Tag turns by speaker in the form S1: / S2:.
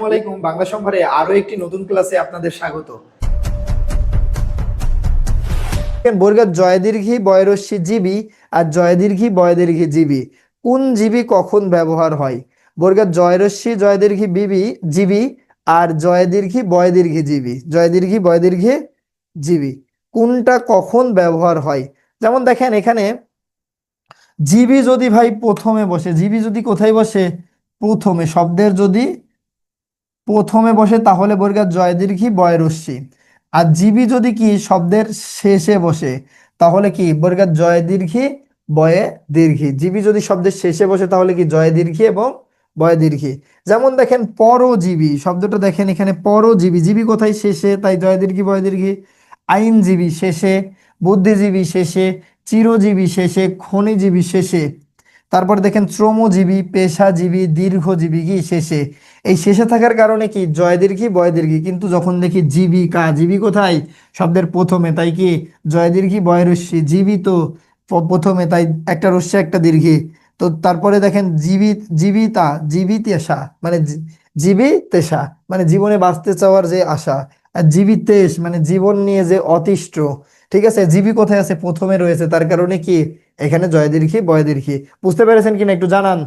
S1: আসসালামাইকুম, বাংলা সম্ভারে আরো একটি নতুন ক্লাসে আপনাদের স্বাগত। বর্গের জয় দীর্ঘী বয়রস্যি জীবী আর জয় দীর্ঘী বয় দীর্ঘী জীবী কোন জীবী কখন ব্যবহার হয়? বর্গের জয়রস্যি জয় দীর্ঘী বিবি জীবী আর জয় দীর্ঘী বয় দীর্ঘী জীবী, জয় দীর্ঘী বয় দীর্ঘী জীবী কোনটা কখন ব্যবহার হয়? যেমন দেখেন এখানে জীবী যদি ভাই প্রথমে বসে, জীবী যদি কোথায় বসে? প্রথমে, শব্দের যদি প্রথমে বসে তাহলে বর্গের জয় দীর্ঘী বয় রস্যি। আর জীবী যদি কি শব্দের শেষে বসে তাহলে কি বর্গের জয় দীর্ঘী বয়ে দীর্ঘী। জীবী যদি শব্দের শেষে বসে তাহলে কি জয় দীর্ঘী এবং বয় দীর্ঘী। যেমন দেখেন পরজীবী শব্দটা, দেখেন এখানে পরজীবী, জীবী কোথায়? শেষে, তাই জয় দীর্ঘী বয় দীর্ঘী। আইনজীবী শেষে, বুদ্ধিজীবী শেষে, চিরজীবী শেষে, খনিজীবী শেষে। তারপরে দেখেন শ্রমজীবী, পেশাজীবী, দীর্ঘজীবী কি শেষে। এই শেষে থাকার কারণে কি জয় দীর্ঘী বয় দীর্ঘী, কিন্তু যখন দেখি জীবিকা, জীবী কোথায়? শব্দের প্রথমে, তাই কি জয় দীর্ঘী বয় রস্যি। জীবী তো প্রথমে, তাই একটা রস্যি একটা দীর্ঘী। তো তারপরে দেখেন জীবিতা, জীবিতেশা মানে জীবিতেশা মানে জীবনে বাঁচতে চাওয়ার যে আশা। আর জীবিতেশ মানে জীবন নিয়ে যে অতিষ্ঠ। ঠিক আছে, জীবী কোথায় আছে? প্রথমে রয়েছে, তার কারণে কি এখানে জয় দীর্ঘী বয় দীর্ঘী। বুঝতে পেরেছেন কিনা একটু জানান।